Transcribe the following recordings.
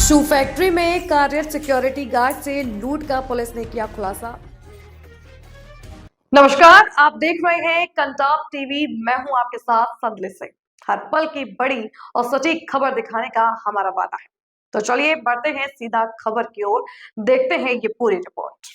शू factory में कार्यरत security guard से लूट का पुलिस ने किया खुलासा। नमस्कार, आप देख रहे हैं कंटाप टीवी। मैं हूं आपके साथ संदली सिंह। हर पल की बड़ी और सटीक खबर दिखाने का हमारा वादा है। तो चलिए बढ़ते हैं सीधा खबर की ओर, देखते हैं ये पूरी रिपोर्ट।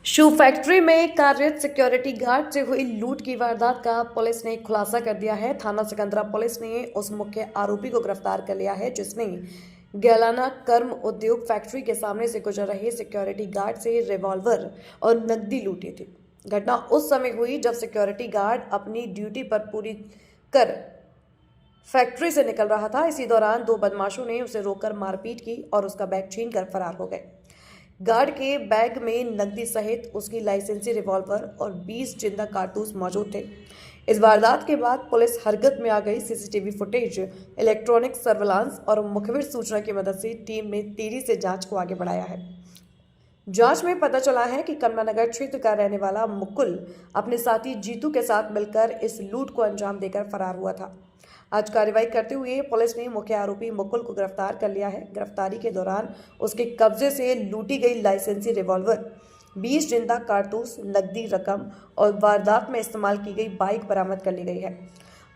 शू फैक्ट्री में कार्यरत सिक्योरिटी गार्ड से हुई लूट की वारदात का पुलिस ने खुलासा कर दिया है। थाना सिकंदरा पुलिस ने उस मुख्य आरोपी को गिरफ्तार कर लिया है जिसने गैलाना कर्म उद्योग फैक्ट्री के सामने से गुजर रहे सिक्योरिटी गार्ड से रिवॉल्वर और नकदी लूटी थी। घटना उस समय हुई जब सिक्योरिटी गार्ड अपनी ड्यूटी पर पूरी कर फैक्ट्री से निकल रहा था। इसी दौरान दो बदमाशों ने उसे रोककर मारपीट की और उसका बैग छीनकर फरार हो गए। गार्ड के बैग में नकदी सहित उसकी लाइसेंसी रिवॉल्वर और 20 जिंदा कारतूस मौजूद थे। इस वारदात के बाद पुलिस हरकत में आ गई। सीसीटीवी फुटेज, इलेक्ट्रॉनिक सर्विलांस और मुखबिर सूचना की मदद से टीम ने तेजी से जांच को आगे बढ़ाया है। जांच में पता चला है कि कमलानगर क्षेत्र का रहने वाला मुकुल अपने साथी जीतू के साथ मिलकर इस लूट को अंजाम देकर फरार हुआ था। आज कार्रवाई करते हुए पुलिस ने मुख्य आरोपी मुकुल को गिरफ्तार कर लिया है। गिरफ्तारी के दौरान उसके कब्जे से लूटी गई लाइसेंसी रिवॉल्वर, 20 जिंदा कारतूस, नकदी रकम और वारदात में इस्तेमाल की गई बाइक बरामद कर ली गई है।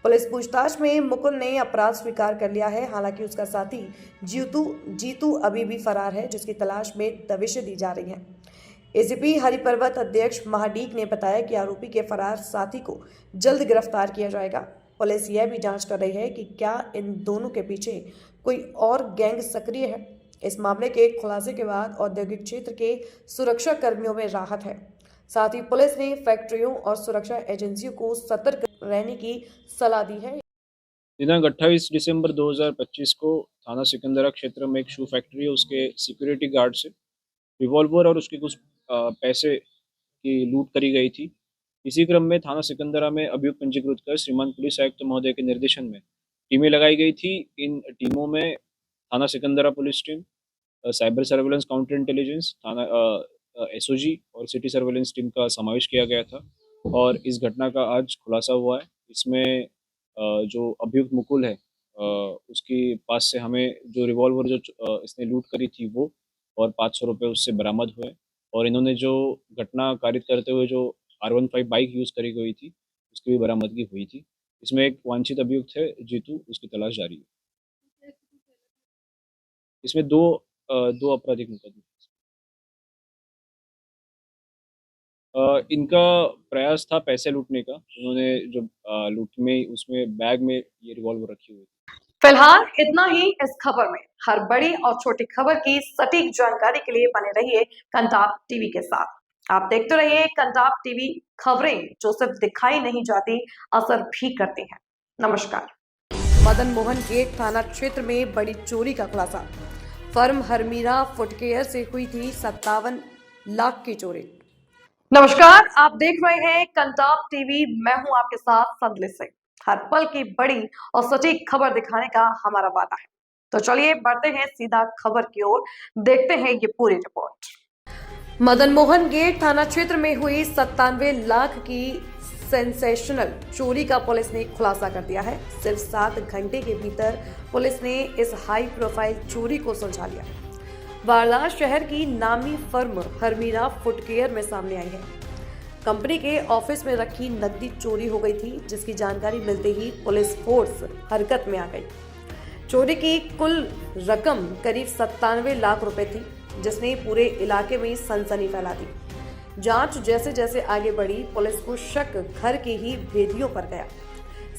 पुलिस पूछताछ में मुकुल ने अपराध स्वीकार कर लिया है। हालांकि उसका साथी जीतू अभी भी फरार है, जिसकी तलाश में दबिशें दी जा रही हैं। एसीपी हरिपर्वत अध्यक्ष महाडीक ने बताया कि आरोपी के फरार साथी को जल्द गिरफ्तार किया जाएगा। पुलिस यह भी जांच कर रही है कि क्या इन दोनों के पीछे कोई और गैंग सक्रिय है। इस मामले के खुलासे के बाद औद्योगिक क्षेत्र के सुरक्षा कर्मियों में राहत है। साथ ही पुलिस ने फैक्ट्रियों और सुरक्षा एजेंसियों को सतर्क रहने की सलाह दी है। दिनांक 28 दिसंबर 2025 को थाना सिकंदरा क्षेत्र में एक शू फैक्ट्री है, उसके सिक्योरिटी गार्ड से रिवॉल्वर और उसके कुछ पैसे की लूट करी गई थी। इसी क्रम में थाना सिकंदरा में अभियुक्त पंजीकृत कर श्रीमान पुलिस आयुक्त महोदय के निर्देशन में टीमें लगाई गई थी। इन टीमों में थाना Sikandra police team, cyber surveillance counter intelligence, थाना एसओजी और सिटी सर्वेलेंस टीम का समावेश किया गया था और इस घटना का आज खुलासा हुआ है। इसमें जो अभियुक्त मुकुल है, उसके पास से हमें जो रिवॉल्वर इसने लूट करी थी वो और 500 रुपये उससे बरामद हुए और इन्होंने जो घटना कारित करते हुए जो R15 बाइक यूज़ करी गई थी उसकी भी बरामदगी हुई थी। इसमें एक वांछित अभियुक्त है जीतू, उसकी तलाश जारी है। इसमें दो आपराधिक मुकदमे। इनका प्रयास था पैसे लूटने का। उन्होंने जो लूट में उसमें बैग में ये रिवॉल्वर रखी हुई थी। फिलहाल इतना ही इस खबर में। हर बड़ी और छोटी खबर की सटीक जानकारी के लिए बने रहिए कंटाप टीवी के साथ। आप देखते रहिए कंटाप टीवी, खबरें जो सिर्फ दिखाई नहीं जाती, असर भी करती हैं। नमस्कार। मदन मोहन गेट थाना क्षेत्र में बड़ी चोरी का खुलासा। फर्म हरमीरा फुटकेयर से हुई थी 57 लाख की चोरी। नमस्कार, आप देख रहे हैं कंटाप टीवी। मैं हूं आपके साथ संदली सिंह। हर पल की बड़ी और सटीक खबर दिखाने का हमारा वादा है। तो चलिए बढ़ते हैं सीधा खबर की ओर, देखते हैं ये पूरी रिपोर्ट। मदन मोहन गेट थाना क्षेत्र में हुई 97 लाख की सेंसेशनल चोरी का पुलिस ने खुलासा कर दिया है। सिर्फ 7 घंटे के भीतर पुलिस ने इस हाई प्रोफाइल चोरी को सुलझा लिया। वारदात शहर की नामी फर्म हरमीरा फुटकेयर में सामने आई है। कंपनी के ऑफिस में रखी नकदी चोरी हो गई थी, जिसकी जानकारी मिलते ही पुलिस फोर्स हरकत में आ गई। चोरी की कुल रकम करीब 97 लाख रुपए थी, जिसने पूरे इलाके में सनसनी फैला दी। जांच जैसे जैसे आगे बढ़ी, पुलिस को शक घर के ही भेदियों पर गया।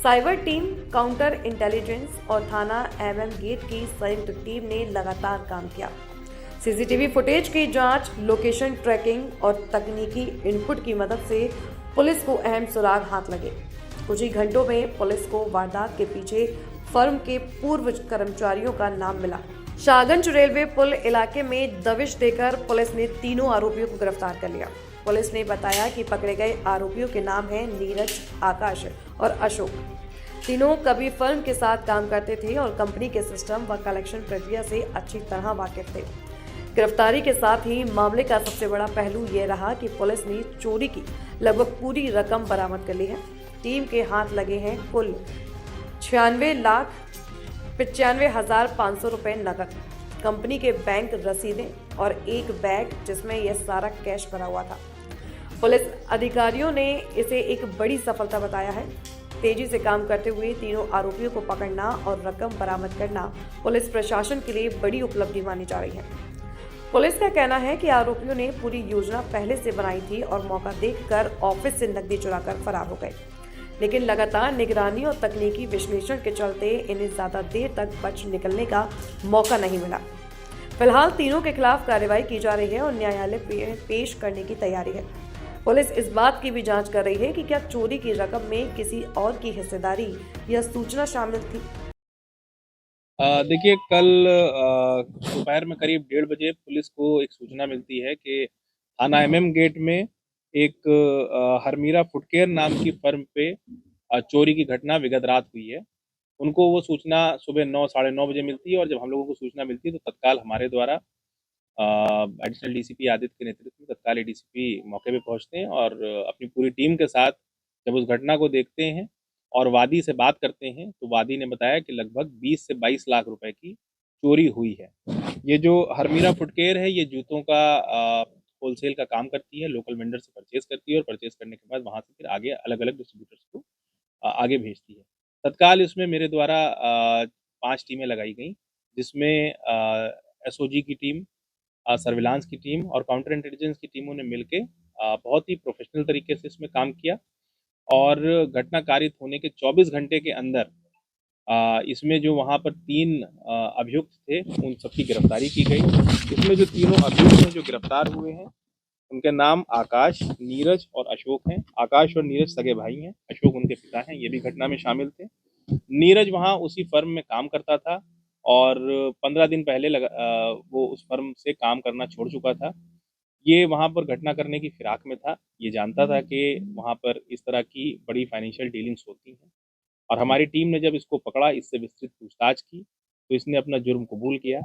साइबर टीम, काउंटर इंटेलिजेंस और थाना MM गेट की संयुक्त टीम ने लगातार काम किया। सीसीटीवी फुटेज की जांच, लोकेशन ट्रैकिंग और तकनीकी इनपुट की मदद से पुलिस को अहम सुराग हाथ लगे। कुछ ही घंटों में पुलिस को वारदात के पीछे फर्म के पूर्व कर्मचारियों का नाम मिला। शाहगंज रेलवे पुल इलाके में दबिश देकर पुलिस ने तीनों आरोपियों को गिरफ्तार कर लिया। पुलिस ने बताया कि पकड़े गए आरोपियों के नाम हैं नीरज, आकाश और अशोक। तीनों कभी फर्म के साथ काम करते थे और कंपनी के सिस्टम व कलेक्शन प्रक्रिया से अच्छी तरह वाकिफ थे। गिरफ्तारी के साथ ही मामले का सबसे बड़ा पहलू यह रहा कि पुलिस ने चोरी की लगभग पूरी रकम बरामद कर ली है। टीम के हाथ लगे हैं कुल 96,95,500 रुपए नकद। कंपनी के बैंक रसीदें और एक बैग जिसमें यह सारा कैश भरा हुआ था। पुलिस अधिकारियों ने इसे एक बड़ी सफलता बताया है। तेजी से काम करते हुए तीनों आरोपियों को पकड़ना और रकम बरामद करना पुलिस प्रशासन के लिए बड़ी उपलब्धि मानी जा रही है। पुलिस का कहना है कि आरोपियों ने पूरी योजना पहले से बनाई थी और मौका देखकर ऑफिस से नकदी चुराकर फरार हो गए, लेकिन लगातार निगरानी और तकनीकी विश्लेषण के चलते इन्हें ज्यादा देर तक बच निकलने का मौका नहीं मिला। फिलहाल तीनों के खिलाफ कार्रवाई की जा रही है और न्यायालय में पेश करने की तैयारी है। पुलिस इस बात की भी जांच कर रही है कि क्या चोरी की रकम में किसी और की हिस्सेदारी या सूचना शामिल थी। देखिए कल दोपहर में करीब 1:30 बजे पुलिस को एक सूचना मिलती है कि थाना MM गेट में एक हरमीरा फुटकेयर नाम की फर्म पे चोरी की घटना विगत रात हुई है। उनको वो सूचना सुबह 9 साढ़े 9 बजे मिलती है और जब हम लोगों को सूचना मिलती है तो तत्काल हमारे द्वारा एडिशनल DCP आदित्य के नेतृत्व में तत्काल ADCP मौके पे पहुंचते हैं और अपनी पूरी टीम के साथ जब उस घटना को देखते हैं और वादी से बात करते हैं तो वादी ने बताया कि लगभग 20 से 22 लाख रुपए की चोरी हुई है। ये जो हरमीरा फुटकेयर है ये जूतों का होलसेल का काम करती है, लोकल वेंडर से परचेज करती है और परचेज करने के बाद वहाँ से फिर आगे अलग अलग डिस्ट्रीब्यूटर्स को आगे भेजती है। तत्काल इसमें मेरे द्वारा 5 टीमें लगाई गई, जिसमें SOG की टीम, सर्विलांस की टीम और काउंटर इंटेलिजेंस की टीमों ने मिलकर बहुत ही प्रोफेशनल तरीके से इसमें काम किया और घटना कारित होने के 24 घंटे के अंदर इसमें जो वहाँ पर 3 अभियुक्त थे उन सबकी गिरफ्तारी की गई। इसमें जो तीनों अभियुक्त हैं जो गिरफ्तार हुए हैं उनके नाम आकाश, नीरज और अशोक हैं। आकाश और नीरज सगे भाई हैं, अशोक उनके पिता हैं, ये भी घटना में शामिल थे। नीरज वहाँ उसी फर्म में काम करता था और 15 दिन पहले वो उस फर्म से काम करना छोड़ चुका था। ये वहाँ पर घटना करने की फिराक में था, ये जानता था कि वहाँ पर इस तरह की बड़ी फाइनेंशियल डीलिंग्स होती हैं और हमारी टीम ने जब इसको पकड़ा, इससे विस्तृत पूछताछ की तो इसने अपना जुर्म कबूल किया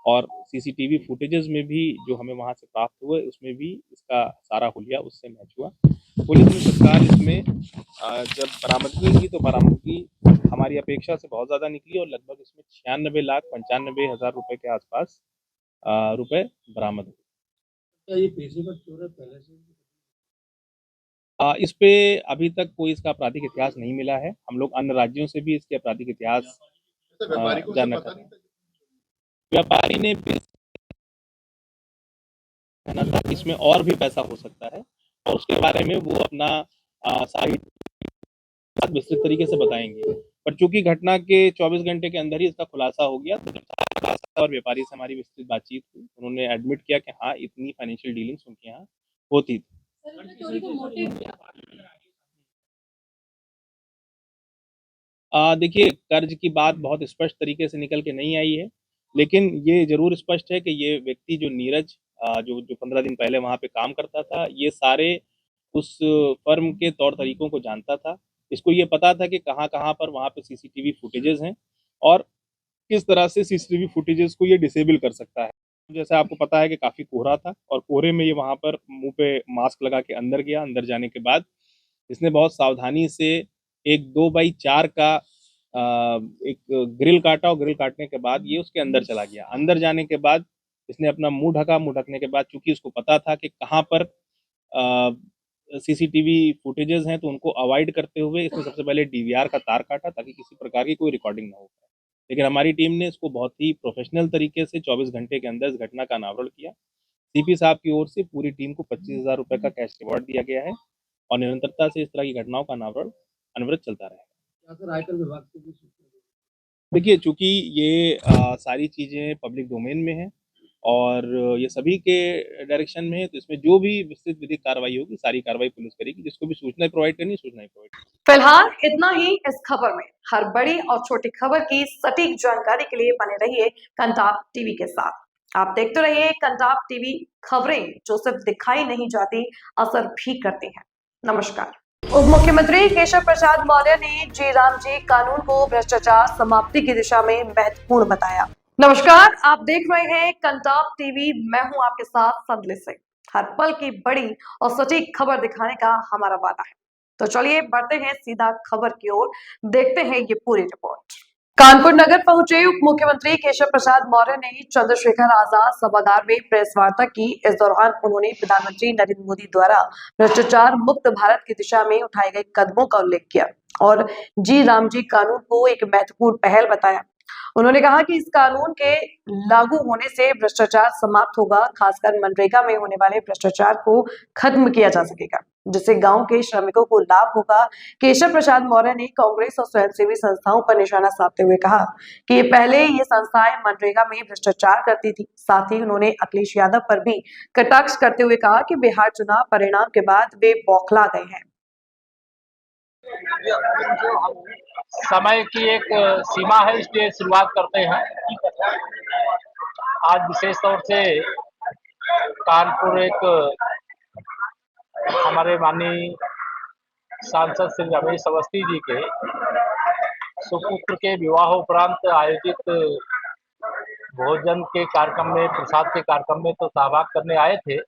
और CCTV फुटेजेस में भी जो हमें वहाँ से प्राप्त हुए उसमें भी इसका सारा हुलिया उससे मैच हुआ। पुलिस ने तत्काल इसमें जब बरामदगी की तो बरामदगी हमारी अपेक्षा से बहुत ज़्यादा निकली और लगभग इसमें 96,95,000 रुपए के आसपास रुपए बरामद हुए। क्या ये पेशेवर चोर है पहले से? इस पे अभी तक कोई इसका आपराधिक इतिहास नहीं मिला है। हम लोग अन्य राज्यों से भी इसके आपराधिक इतिहास जानना चाहते हैं। व्यापारी ने भी कहना था कि इसमें और भी पैसा हो सकता है और उसके बारे में वो अपना सारी विस्तृत तरीके से बताएंगे, पर चूंकि घटना के 24 घंटे के अंदर ही इसका खुलासा हो गया तो और व्यापारी से हमारी विस्तृत बातचीत हुई, उन्होंने एडमिट किया कि हाँ इतनी फाइनेंशियल डीलिंग्स उनके यहाँ होती थी। देखिए कर्ज की बात बहुत स्पष्ट तरीके से निकल के नहीं आई है, लेकिन ये जरूर स्पष्ट है कि ये व्यक्ति जो नीरज जो 15 दिन पहले वहाँ पे काम करता था, ये सारे उस फर्म के तौर तरीकों को जानता था। इसको ये पता था कि कहाँ-कहाँ पर वहाँ पे CCTV फुटेजेस हैं और किस तरह से CCTV फुटेजेस को ये डिसेबल कर सकता है। जैसे आपको पता है कि काफ़ी कोहरा था और कोहरे में ये वहाँ पर मुँह पे मास्क लगा के अंदर गया। अंदर जाने के बाद इसने बहुत सावधानी से एक 2x4 का एक ग्रिल काटा और ग्रिल काटने के बाद ये उसके अंदर चला गया। अंदर जाने के बाद इसने अपना मुँह ढका, मुँह ढकने के बाद चूँकि उसको पता था कि कहाँ पर CCTV फुटेजेस हैं तो उनको अवॉइड करते हुए इसने सबसे पहले DVR का तार काटा ताकि किसी प्रकार की कोई रिकॉर्डिंग ना हो पाए। लेकिन हमारी टीम ने इसको बहुत ही प्रोफेशनल तरीके से 24 घंटे के अंदर इस घटना का अनावरण किया। CP साहब की ओर से पूरी टीम को 25,000 रुपए का कैश रिवॉर्ड दिया गया है और निरंतरता से इस तरह की घटनाओं का अनावरण अनवरत चलता रहेगा। क्या सर आयकर विभाग से भी सूचना दी? देखिए चूंकि ये सारी चीज़ें पब्लिक डोमेन में हैं और ये सभी के डायरेक्शन में है तो इसमें जो भी विस्तृत विधिक कार्रवाई होगी सारी कार्रवाई पुलिस करेगी। जिसको भी सूचनाएं प्रोवाइड करनी है सूचनाएं प्रोवाइड। फिलहाल इतना ही इस खबर में। हर बड़ी और छोटी खबर की सटीक जानकारी के लिए बने रहिए कंटाप टीवी के साथ। आप देखते रहिए कंटाप टीवी, खबरें जो सिर्फ दिखाई नहीं जाती असर भी करती हैं। नमस्कार। उप मुख्यमंत्री केशव प्रसाद मौर्य ने जयराम जी कानून को भ्रष्टाचार समाप्ति की दिशा में महत्वपूर्ण बताया। नमस्कार, आप देख रहे हैं कंटाप टीवी, मैं हूं आपके साथ संदली सिंह। हर पल की बड़ी और सटीक खबर दिखाने का हमारा वादा है। तो चलिए बढ़ते हैं सीधा खबर की ओर, देखते हैं ये पूरी रिपोर्ट। कानपुर नगर पहुंचे उप मुख्यमंत्री केशव प्रसाद मौर्य ने चंद्रशेखर आजाद सभागार में प्रेस वार्ता की। इस दौरान उन्होंने प्रधानमंत्री नरेंद्र मोदी द्वारा भ्रष्टाचार मुक्त भारत की दिशा में उठाए गए कदमों का उल्लेख किया और जी राम जी कानून को एक महत्वपूर्ण पहल बताया। उन्होंने कहा कि इस कानून के लागू होने से भ्रष्टाचार समाप्त होगा, खासकर मनरेगा में होने वाले भ्रष्टाचार को खत्म किया जा सकेगा, जिससे गांव के श्रमिकों को लाभ होगा। केशव प्रसाद मौर्य ने कांग्रेस और स्वयंसेवी संस्थाओं पर निशाना साधते हुए कहा कि पहले ये संस्थाएं मनरेगा में भ्रष्टाचार करती थी। साथ ही उन्होंने अखिलेश यादव पर भी कटाक्ष करते हुए कहा कि बिहार चुनाव परिणाम के बाद वे बौखला गए हैं। समय की एक सीमा है, इसलिए शुरुआत करते हैं। आज विशेष तौर से कानपुर एक हमारे माननीय सांसद श्री रमेश अवस्थी जी के सुपुत्र के विवाह उपरांत आयोजित भोजन के कार्यक्रम में, प्रसाद के कार्यक्रम में तो सहभाग करने आए थे,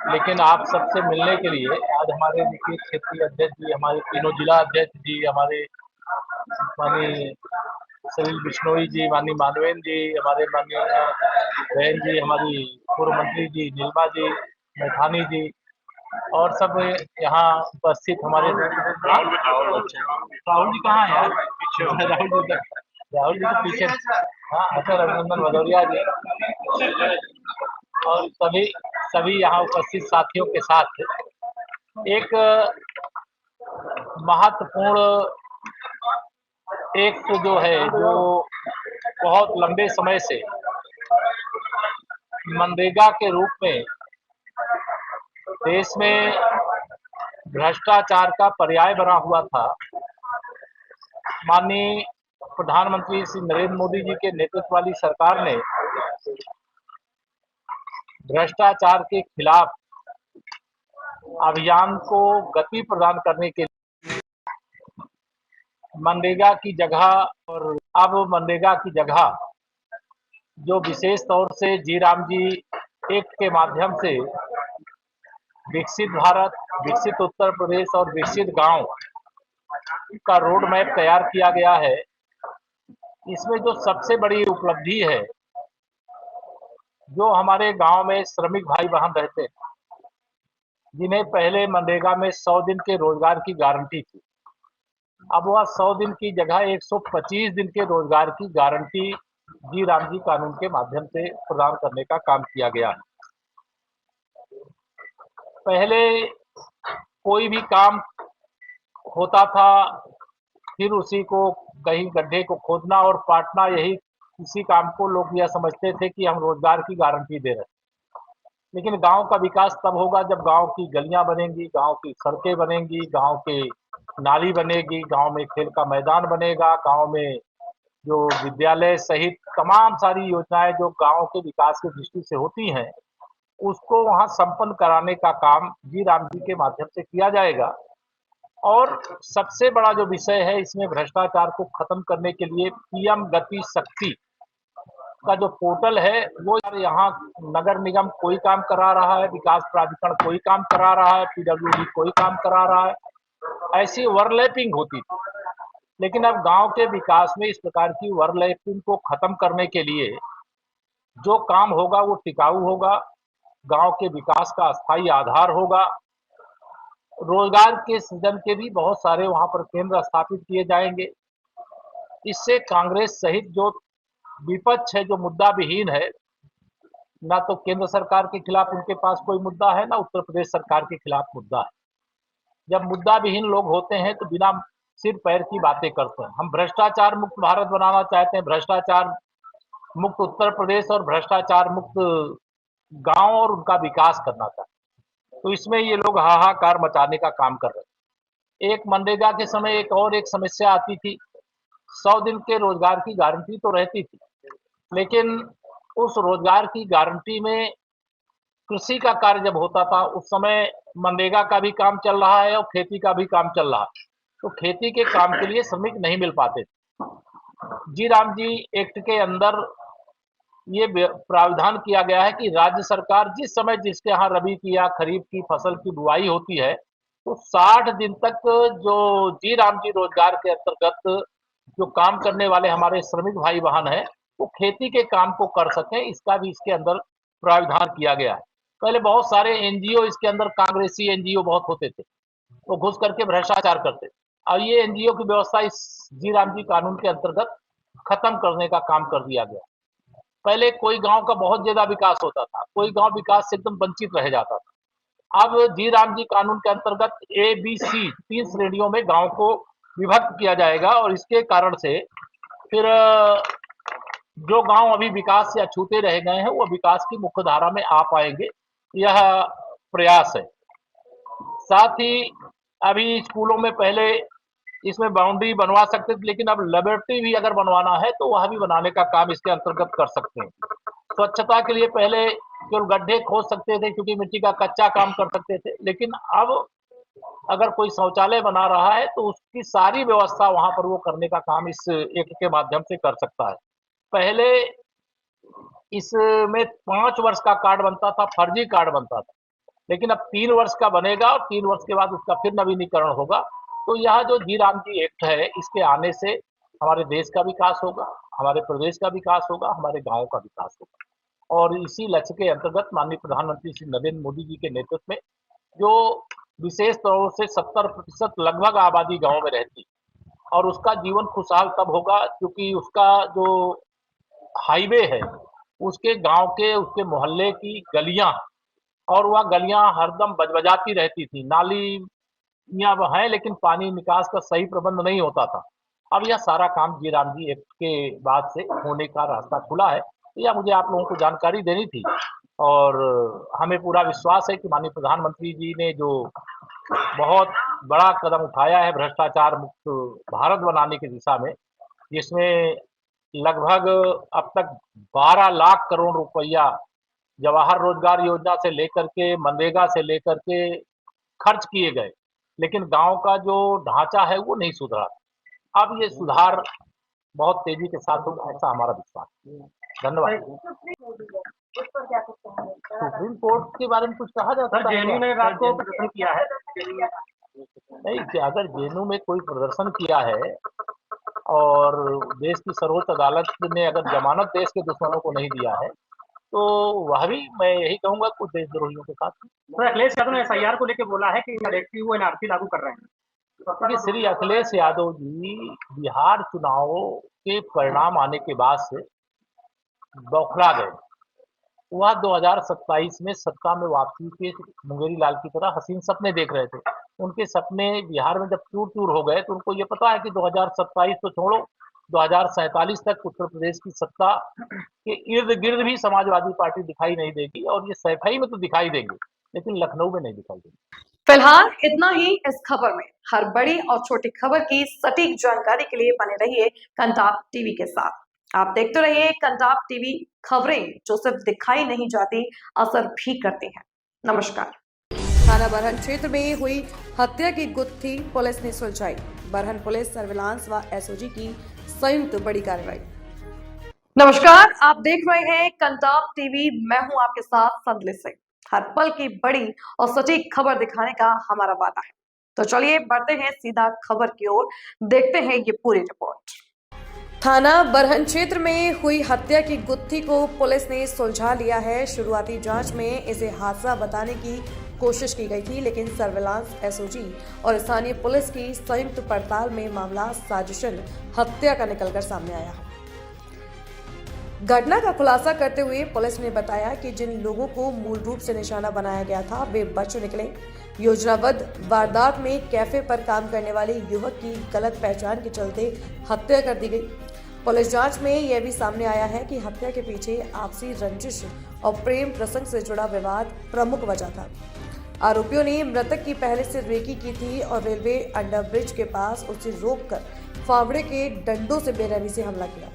लेकिन आप सबसे मिलने के लिए आज हमारे मुख्य क्षेत्रीय अध्यक्ष जी, हमारे तीनों जिला अध्यक्ष जी, हमारे माननीय सलील बिश्नोई जी, माननीय मानवेंद्र जी, हमारे माननीय बहन जी, हमारी पूर्व मंत्री जी नीलमा जी, मैथानी जी और सब यहाँ उपस्थित हमारे राहुल जी कहाँ है यार? राहुल जी के पीछे। हाँ, अच्छा, रघुनंदन भदौरिया जी और सभी यहाँ उपस्थित साथियों के साथ एक महत्वपूर्ण एक्ट जो है, जो बहुत लंबे समय से मनरेगा के रूप में देश में भ्रष्टाचार का पर्याय बना हुआ था, माननीय प्रधानमंत्री श्री नरेंद्र मोदी जी के नेतृत्व वाली सरकार ने भ्रष्टाचार के खिलाफ अभियान को गति प्रदान करने के लिए मनरेगा की जगह और अब मनरेगा की जगह जो विशेष तौर से जी राम जी एक्ट के माध्यम से विकसित भारत, विकसित उत्तर प्रदेश और विकसित गांव का रोड मैप तैयार किया गया है। इसमें जो सबसे बड़ी उपलब्धि है, जो हमारे गांव में श्रमिक भाई बहन रहते हैं, जिन्हें पहले मनरेगा में 100 दिन के रोजगार की गारंटी थी, अब वह 100 दिन की जगह 125 दिन के रोजगार की गारंटी जी राम जी कानून के माध्यम से प्रदान करने का काम किया गया है। पहले कोई भी काम होता था, फिर उसी को कहीं गड्ढे को खोदना और पाटना, यही इसी काम को लोग यह समझते थे कि हम रोजगार की गारंटी दे रहे हैं। लेकिन गांव का विकास तब होगा जब गांव की गलियां बनेंगी, गांव की सड़कें बनेंगी, गांव के नाली बनेगी, गांव में खेल का मैदान बनेगा, गांव में जो विद्यालय सहित तमाम सारी योजनाएं जो गांव के विकास की दृष्टि से होती हैं, उसको वहां संपन्न कराने का काम जी राम जी के माध्यम से किया जाएगा। और सबसे बड़ा जो विषय है इसमें भ्रष्टाचार को खत्म करने के लिए पीएम गति शक्ति का जो पोर्टल है, वो यहाँ नगर निगम कोई काम करा रहा है, विकास प्राधिकरण कोई काम करा रहा है, पीडब्ल्यूडी कोई काम करा रहा है, ऐसी ओवरलैपिंग होती थी। लेकिन अब गांव के विकास में इस प्रकार की ओवरलैपिंग को खत्म करने के लिए जो काम होगा वो टिकाऊ होगा, गांव के विकास का स्थायी आधार होगा। रोजगार के सृजन के भी बहुत सारे वहां पर केंद्र स्थापित किए जाएंगे। इससे कांग्रेस सहित जो विपक्ष है, जो मुद्दा विहीन है, ना तो केंद्र सरकार के खिलाफ उनके पास कोई मुद्दा है, ना उत्तर प्रदेश सरकार के खिलाफ मुद्दा है। जब मुद्दा विहीन लोग होते हैं तो बिना सिर पैर की बातें करते हैं। हम भ्रष्टाचार मुक्त भारत बनाना चाहते हैं, भ्रष्टाचार मुक्त उत्तर प्रदेश और भ्रष्टाचार मुक्त गांव और उनका विकास करना चाहते हैं। तो इसमें ये लोग हाहाकार मचाने का काम कर रहे हैं। एक मनरेगा के समय एक समस्या आती थी, 100 दिन के रोजगार की गारंटी तो रहती थी, लेकिन उस रोजगार की गारंटी में कृषि का कार्य जब होता था, उस समय मनरेगा का भी काम चल रहा है और खेती का भी काम चल रहा है, तो खेती के काम के लिए श्रमिक नहीं मिल पाते थे। जी राम जी एक्ट के अंदर ये प्रावधान किया गया है कि राज्य सरकार जिस समय जिसके यहाँ रबी की या खरीफ की फसल की बुआई होती है, तो 60 दिन तक जो जी राम जी रोजगार के अंतर्गत जो काम करने वाले हमारे श्रमिक भाई बहन हैं वो खेती के काम को कर सकें, इसका भी इसके अंदर प्राविधान किया गया है। पहले बहुत सारे एनजीओ इसके अंदर कांग्रेसी एनजीओ बहुत होते थे, वो घुस करके भ्रष्टाचार करते थे। और ये एनजीओ की व्यवस्था इस जी राम जी कानून के अंतर्गत खत्म करने का काम कर दिया गया। पहले कोई गांव का बहुत ज्यादा विकास होता था, कोई गांव विकास से एकदम वंचित रह जाता था। अब जी राम जी कानून के अंतर्गत ए बी सी 3 श्रेणियों में गांव को विभक्त किया जाएगा और इसके कारण से फिर जो गांव अभी विकास से अछूते रह गए हैं वो विकास की मुख्य धारा में आ पाएंगे, यह प्रयास है। साथ ही अभी स्कूलों में पहले इसमें बाउंड्री बनवा सकते थे, लेकिन अब लेबोरेटरी भी अगर बनवाना है तो वह भी बनाने का काम इसके अंतर्गत कर सकते हैं। स्वच्छता के लिए पहले केवल गड्ढे खोद सकते थे क्योंकि मिट्टी का कच्चा काम कर सकते थे, लेकिन अब अगर कोई शौचालय बना रहा है तो उसकी सारी व्यवस्था वहां पर वो करने का काम इस एक्ट के माध्यम से कर सकता है। पहले इसमें 5 वर्ष का कार्ड बनता था, फर्जी कार्ड बनता था, लेकिन अब 3 वर्ष का बनेगा और 3 वर्ष के बाद उसका फिर नवीनीकरण होगा। तो यह जो जी राम जी एक्ट है, इसके आने से हमारे देश का विकास होगा, हमारे प्रदेश का विकास होगा, हमारे गाँव का विकास होगा। और इसी लक्ष्य के अंतर्गत माननीय प्रधानमंत्री श्री नरेंद्र मोदी जी के नेतृत्व में जो विशेष तौर से 70% लगभग आबादी गाँव में रहती और उसका जीवन खुशहाल तब होगा क्योंकि उसका जो हाईवे है, उसके गाँव के, उसके मोहल्ले की गलियाँ और वह गलियाँ हरदम बजबजाती रहती थी। नालियाँ हैं लेकिन पानी निकास का सही प्रबंध नहीं होता था। अब यह सारा काम जी राम जी एक्ट के बाद से होने का रास्ता खुला है। यह मुझे आप लोगों को जानकारी देनी थी और हमें पूरा विश्वास है कि माननीय प्रधानमंत्री जी ने जो बहुत बड़ा कदम उठाया है भ्रष्टाचार मुक्त भारत बनाने की दिशा में, जिसमें लगभग अब तक 12 लाख करोड़ रुपया जवाहर रोजगार योजना से लेकर के, मनरेगा से लेकर के खर्च किए गए, लेकिन गांव का जो ढांचा है वो नहीं सुधरा। अब ये सुधार बहुत तेजी के साथ होगा, ऐसा हमारा विश्वास है। धन्यवाद। सुप्रीम कोर्ट के बारे में कुछ कहा जा सकता है? जेएनयू ने रात को प्रदर्शन किया है। नहीं, कि अगर जेएनयू में कोई प्रदर्शन किया है और देश की सर्वोच्च अदालत ने अगर जमानत देश के दुश्मनों को नहीं दिया है तो वह भी मैं यही कहूंगा कुछ देशद्रोहियों के साथ। तो अखिलेश यादव ने एसआईआर को लेकर बोला है कि कलेक्टिव वो एनआरसी लागू कर रहे हैं। क्योंकि श्री अखिलेश यादव जी बिहार चुनाव के परिणाम आने के बाद से बौखला गए। वह 2027 में सत्ता में वापसी के मुंगेरी लाल की तरह हसीन सपने देख रहे थे। उनके सपने बिहार में जब चूर चूर हो गए तो उनको ये पता है कि 2027 तो छोड़ो, 2047 तक उत्तर प्रदेश की सत्ता के इर्द गिर्द भी समाजवादी पार्टी दिखाई नहीं देगी और ये सैफई में तो दिखाई देंगे लेकिन लखनऊ में नहीं दिखाई देगी। फिलहाल इतना ही इस खबर में। हर बड़ी और छोटी खबर की सटीक जानकारी के लिए बने रहिए कंटाप टीवी के साथ। आप देखते रहिए कंटाप टीवी, खबरें जो सिर्फ दिखाई नहीं जाती, असर भी करती हैं। नमस्कार। थाना बरहन क्षेत्र में हुई हत्या की गुत्थी पुलिस ने सुलझाई। बरहन पुलिस सर्विलांस व एसओजी की संयुक्त बड़ी कार्रवाई। नमस्कार, आप देख रहे हैं कंटाप टीवी, मैं हूं आपके साथ संदली सिंह। हर पल की बड़ी और सटीक खबर दिखाने का हमारा वादा है, तो चलिए बढ़ते हैं सीधा खबर की ओर, देखते हैं ये पूरी रिपोर्ट। थाना बरहन क्षेत्र में हुई हत्या की गुत्थी को पुलिस ने सुलझा लिया है। शुरुआती जांच में इसे हादसा बताने की कोशिश की गई थी, लेकिन सर्विलांस, एसओजी और स्थानीय पुलिस की संयुक्त पड़ताल में मामला साजिशन हत्या का निकलकर सामने आया है। घटना का खुलासा करते हुए पुलिस ने बताया कि जिन लोगों को मूल रूप से निशाना बनाया गया था वे बच निकले। योजनाबद्ध वारदात में कैफे पर काम करने वाले युवक की गलत पहचान के चलते हत्या कर दी गई। पुलिस जांच में यह भी सामने आया है कि हत्या के पीछे आपसी रंजिश और प्रेम प्रसंग से जुड़ा विवाद प्रमुख वजह था। आरोपियों ने मृतक की पहले से रेकी की थी और रेलवे अंडरब्रिज के पास उसे रोककर फावड़े के डंडों से बेरहमी से हमला किया।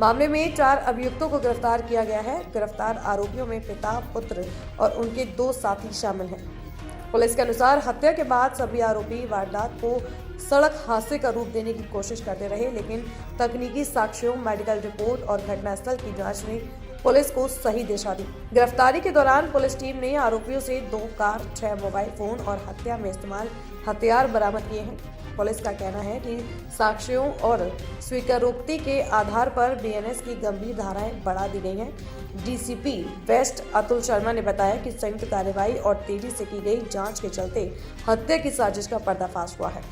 मामले में 4 अभियुक्तों को गिरफ्तार किया गया है। गिरफ्तार आरोपियों में पिता, पुत्र और उनके 2 साथी शामिल हैं। पुलिस के अनुसार हत्या के बाद सभी आरोपी वारदात को सड़क हादसे का रूप देने की कोशिश करते रहे, लेकिन तकनीकी साक्ष्यों, मेडिकल रिपोर्ट और घटनास्थल की जांच ने पुलिस को सही दिशा दी। गिरफ्तारी के दौरान पुलिस टीम ने आरोपियों से 2 कार, 6 मोबाइल फोन और हत्या में इस्तेमाल हथियार बरामद किए हैं। पुलिस का कहना है कि साक्ष्यों और स्वीकारोक्ति के आधार पर बीएनएस की गंभीर धाराएं बढ़ा दी गई हैं। डीसीपी वेस्ट अतुल शर्मा ने बताया कि संयुक्त कार्रवाई और तेजी से की गई जांच के चलते हत्या की साजिश का पर्दाफाश हुआ है।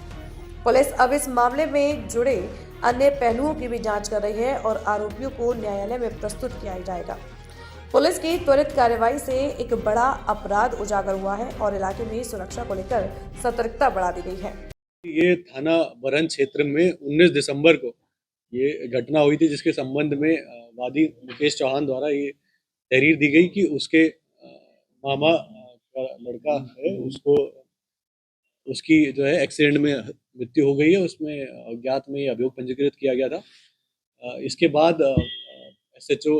पुलिस अब इस मामले में जुड़े अन्य पहलुओं की भी जांच कर रही है और आरोपियों को न्यायालय में प्रस्तुत किया जाएगा। पुलिस की त्वरित कार्रवाई से एक बड़ा अपराध उजागर हुआ है और इलाके में सुरक्षा को लेकर सतर्कता बढ़ा दी गई है। ये थाना बरहन क्षेत्र में 19 दिसंबर को ये घटना हुई थी, जिसके संबंध में वादी मुकेश चौहान द्वारा ये तहरीर दी गई कि उसके मामा का लड़का है, उसकी जो है एक्सीडेंट में मृत्यु हो गई है। उसमें अज्ञात में अभियोग पंजीकृत किया गया था। इसके बाद एसएचओ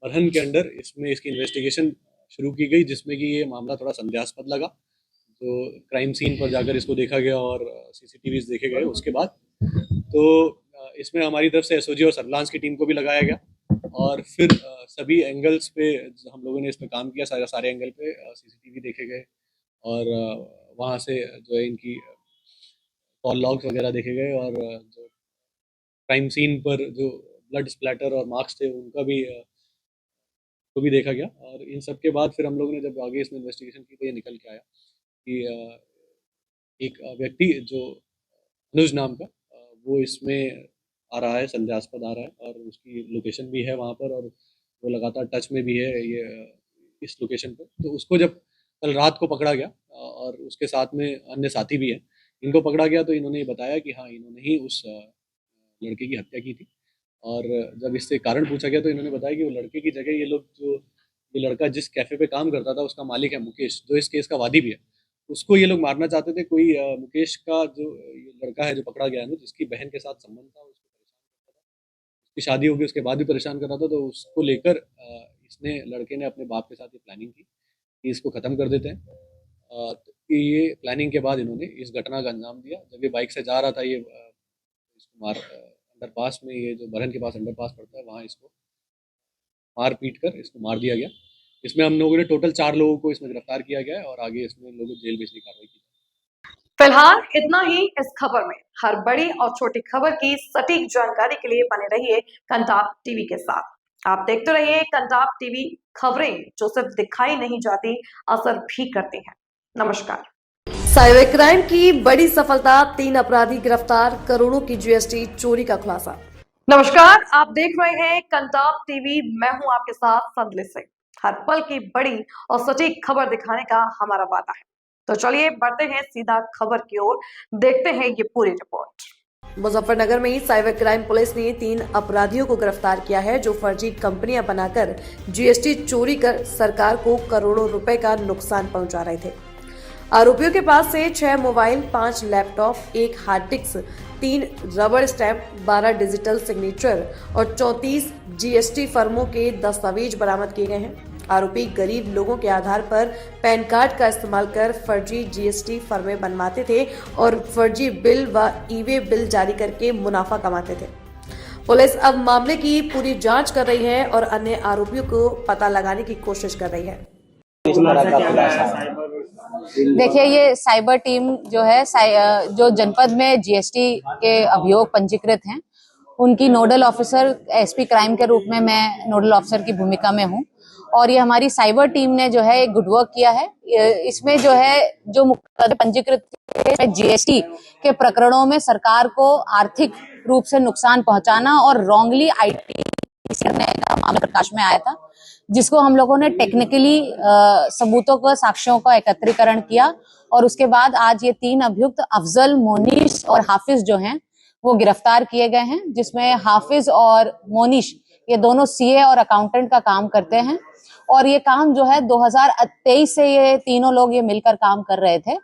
बरहन के अंडर इसकी इन्वेस्टिगेशन शुरू की गई, जिसमें कि ये मामला थोड़ा संदेहास्पद लगा। तो क्राइम सीन पर जाकर इसको देखा गया और सीसीटीवीज देखे गए। उसके बाद तो इसमें हमारी तरफ से एसओजी और सर्विलांस की टीम को भी लगाया गया और फिर सभी एंगल्स पे हम लोगों ने इस पर काम किया। सारे एंगल पे सीसीटीवी देखे गए और वहाँ से जो है इनकी कॉल लॉग्स वगैरह देखे गए और जो क्राइम सीन पर जो ब्लड स्प्लैटर और मार्क्स थे उनका भी को भी देखा गया। और इन सब के बाद फिर हम लोगों ने जब आगे इसमें इन्वेस्टिगेशन की तो ये निकल के आया कि एक व्यक्ति जो अनुज नाम का वो इसमें आ रहा है, संदेहास्पद आ रहा है और उसकी लोकेशन भी है वहाँ पर और वो लगातार टच में भी है ये इस लोकेशन पर। तो उसको जब कल रात को पकड़ा गया और उसके साथ में अन्य साथी भी है, इनको पकड़ा गया तो इन्होंने बताया कि हाँ, इन्होंने ही उस लड़के की हत्या की थी। और जब इससे कारण पूछा गया तो इन्होंने बताया कि वो लड़के की जगह ये लड़का जिस कैफ़े पे काम करता था उसका मालिक है मुकेश, जो इस केस का वादी भी है, उसको ये लोग मारना चाहते थे। कोई मुकेश का जो ये लड़का है जो पकड़ा गया है ना, जिसकी बहन के साथ संबंध था, उसको परेशान करता था, उसकी शादी होगी उसके बाद भी परेशान कर रहा था। तो उसको लेकर इसने लड़के ने अपने बाप के साथ ये प्लानिंग की कि इसको ख़त्म कर देते हैं। तो ये प्लानिंग के बाद इन्होंने इस घटना का अंजाम दिया। जब ये बाइक से जा रहा था, ये इसको अंडरपास में, ये जो बरहन के पास अंडरपास पड़ता है, वहाँ इसको मार पीट कर इसको मार दिया गया। इसमें हम लोगों ने टोटल 4 लोगों को इसमें गिरफ्तार किया गया है और आगे इसमें लोगों को जेल भेजने की कार्रवाई की। फिलहाल इतना ही इस खबर में। हर बड़ी और छोटी खबर की सटीक जानकारी के लिए बने रहिए कंटाप टीवी के साथ। आप देखते रहिए कंटाप टीवी, खबरें जो सिर्फ दिखाई नहीं जाती, असर भी करती हैं। नमस्कार। साइबर क्राइम की बड़ी सफलता, 3 अपराधी गिरफ्तार, करोड़ों की जीएसटी चोरी का खुलासा। नमस्कार, आप देख रहे हैं कंटाप टीवी, मैं हूं आपके साथ संदली सिंह। हर पल की बड़ी और सटीक खबर दिखाने का हमारा वादा है। तो चलिए बढ़ते हैं सीधा खबर की ओर, देखते हैं ये पूरी रिपोर्ट। मुजफ्फरनगर में साइबर क्राइम पुलिस ने 3 अपराधियों को गिरफ्तार किया है, जो फर्जी कंपनियां बनाकर जीएसटी चोरी कर सरकार को करोड़ों रुपए का नुकसान पहुंचा रहे थे। आरोपियों के पास से 6 mobile, 5 laptop, 1 hard disk, 3 rubber stamp, 12 digital signature और 34 जीएसटी फर्मों के दस्तावेज बरामद किए गए हैं। आरोपी गरीब लोगों के आधार पर पैन कार्ड का इस्तेमाल कर फर्जी जीएसटी फर्में बनवाते थे और फर्जी बिल व ई-वे बिल जारी करके मुनाफा कमाते थे। पुलिस अब मामले की पूरी जांच कर रही है और अन्य आरोपियों को पता लगाने की कोशिश कर रही है। देखिए, ये साइबर टीम जो है जो जनपद में जीएसटी के अभियोग पंजीकृत हैं, उनकी नोडल ऑफिसर एसपी क्राइम के रूप में मैं नोडल ऑफिसर की भूमिका में हूं और ये हमारी साइबर टीम ने जो है गुड वर्क किया है। इसमें जो है जो मुकदमे पंजीकृत जीएसटी के प्रकरणों में सरकार को आर्थिक रूप से नुकसान पहुंचाना और रॉन्गली आईटी करने का मामला प्रकाश में आया था, जिसको हम लोगों ने टेक्निकली सबूतों को, साक्ष्यों का एकत्रीकरण किया और उसके बाद आज ये 3 अभियुक्त अफजल, मोनिश और हाफिज जो हैं वो गिरफ्तार किए गए हैं, जिसमें हाफिज और मोनिश ये दोनों सीए और अकाउंटेंट का काम करते हैं और ये काम जो है 2023 से ये तीनों लोग ये मिलकर काम कर रहे थे।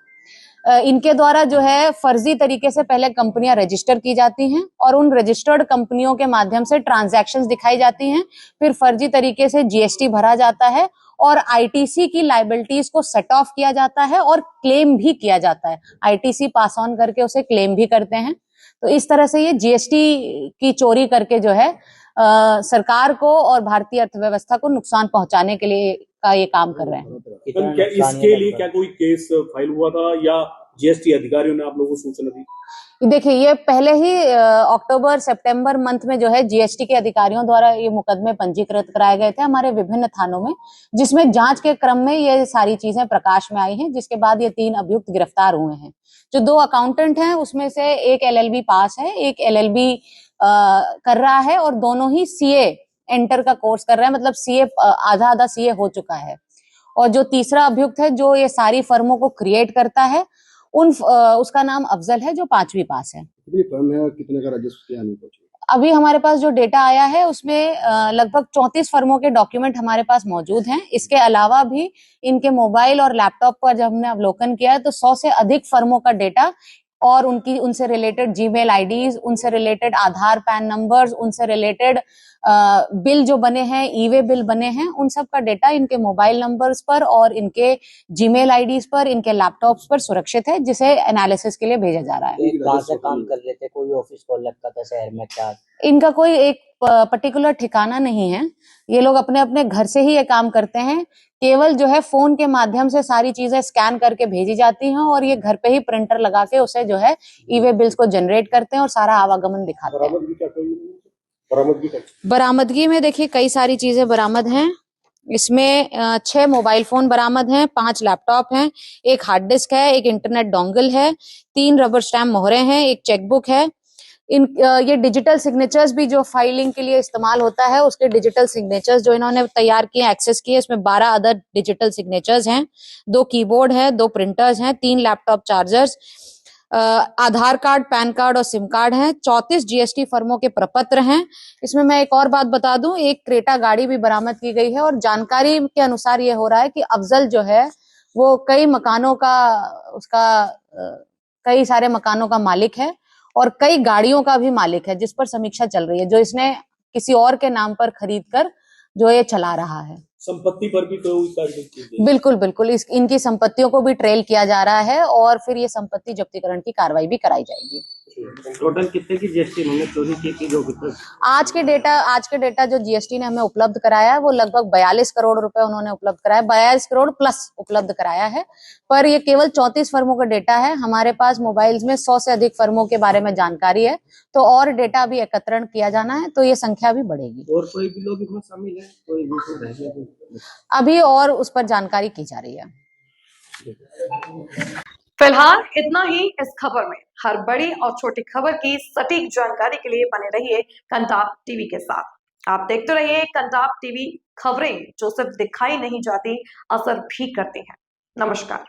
इनके द्वारा जो है फर्जी तरीके से पहले कंपनियां रजिस्टर की जाती हैं और उन रजिस्टर्ड कंपनियों के माध्यम से ट्रांजैक्शंस दिखाई जाती हैं, फिर फर्जी तरीके से जीएसटी भरा जाता है और आईटीसी की लायबिलिटीज को सेट ऑफ किया जाता है और क्लेम भी किया जाता है। आईटीसी पास ऑन करके उसे क्लेम भी करते हैं। तो इस तरह से ये जीएसटी की चोरी करके जो है सरकार को और भारतीय अर्थव्यवस्था को नुकसान पहुंचाने के लिए का ये काम कर रहे हैं। क्या इसके लिए क्या कोई केस फाइल हुआ था या जीएसटी अधिकारियों ने आप लोगों को सूचना दी? देखिए, ये पहले ही अक्टूबर सितंबर मंथ में जो है जीएसटी के अधिकारियों द्वारा ये मुकदमे पंजीकृत कराए गए थे हमारे विभिन्न थानों में, जिसमें जांच के क्रम में ये सारी चीजें प्रकाश में आई हैं, जिसके बाद ये 3 अभियुक्त गिरफ्तार हुए हैं। जो 2 अकाउंटेंट हैं उसमें से एक एलएलबी पास है, एक एलएलबी कर रहा है और दोनों ही सीए एंटर का कोर्स कर रहे हैं, मतलब सीए आधा सीए हो चुका है। और जो तीसरा अभियुक्त है जो ये सारी फर्मों को क्रिएट करता है उसका नाम अफजल है जो 5वीं पास है। कितनी फर्म है और कितने का राजस्व क्या नहीं पहुंचे? अभी हमारे पास जो डेटा आया है उसमें लगभग 34 फर्मों के डॉक्यूमेंट हमारे पास मौजूद हैं। इसके अलावा भी इनके मोबाइल और लैपटॉप पर जब हमने अवलोकन किया है तो 100 से अधिक फर्मों का डेटा और उनसे रिलेटेड जीमेल आईडीज, उनसे रिलेटेड आधार पैन नंबर्स, उनसे रिलेटेड बिल जो बने हैं, ई-वे बिल बने हैं, उन सब का डेटा इनके मोबाइल नंबर्स पर और इनके जीमेल आईडीज पर, इनके लैपटॉप्स पर सुरक्षित है, जिसे एनालिसिस के लिए भेजा जा रहा है। कहाँ से काम कर रहे थे? कोई ऑफिस कॉल लगता था शहर में क्या? इनका कोई एक पर्टिकुलर ठिकाना नहीं है, ये लोग अपने अपने घर से ही ये काम करते हैं। केवल जो है फोन के माध्यम से सारी चीजें स्कैन करके भेजी जाती हैं और ये घर पे ही प्रिंटर लगा के उसे जो है ई-वे बिल्स को जनरेट करते हैं और सारा आवागमन दिखाते हैं। बरामदगी में देखिए कई सारी चीजें बरामद हैं। इसमें 6 मोबाइल फोन बरामद हैं, 5 लैपटॉप हैं, एक हार्ड डिस्क है, एक इंटरनेट डोंगल है, 3 रबर स्टैम्प मोहरें हैं, एक चेकबुक है। ये डिजिटल सिग्नेचर्स भी जो फाइलिंग के लिए इस्तेमाल होता है उसके डिजिटल सिग्नेचर्स जो इन्होंने तैयार किए, एक्सेस किए, इसमें 12 अदर डिजिटल सिग्नेचर्स हैं, 2 कीबोर्ड हैं, 2 प्रिंटर्स हैं, 3 लैपटॉप चार्जर्स, आधार कार्ड, पैन कार्ड और सिम कार्ड हैं, 34 जीएसटी फर्मों के प्रपत्र हैं। इसमें मैं एक और बात बता दूं, एक क्रेटा गाड़ी भी बरामद की गई है और जानकारी के अनुसार ये हो रहा है कि अफजल जो है वो कई सारे मकानों का मालिक है और कई गाड़ियों का भी मालिक है, जिस पर समीक्षा चल रही है, जो इसने किसी और के नाम पर खरीद कर जो ये चला रहा है। संपत्ति पर भी कोई कार्रवाई की गई? बिल्कुल इनकी संपत्तियों को भी ट्रेल किया जा रहा है और फिर ये संपत्ति जब्तीकरण की कार्रवाई भी कराई जाएगी। टोटल कितने की जीएसटी इन्होंने चोरी की जो आज के डेटा जो जीएसटी ने हमें उपलब्ध कराया है वो लगभग 42 करोड़ रुपए उन्होंने उपलब्ध कराया, 42 करोड़ प्लस उपलब्ध कराया है। पर ये केवल 34 फर्मों का डेटा है। हमारे पास मोबाइल्स में 100 से अधिक फर्मों के बारे में जानकारी है, तो और डेटा भी एकत्रण किया जाना है, तो ये संख्या भी बढ़ेगी। और कोई भी लोग इसमें शामिल है? कोई अभी और उस पर जानकारी की जा रही है। फिलहाल इतना ही इस खबर में। हर बड़ी और छोटी खबर की सटीक जानकारी के लिए बने रहिए कंटाप टीवी के साथ। आप देखते रहिए कंटाप टीवी, खबरें जो सिर्फ दिखाई नहीं जाती, असर भी करती हैं। नमस्कार।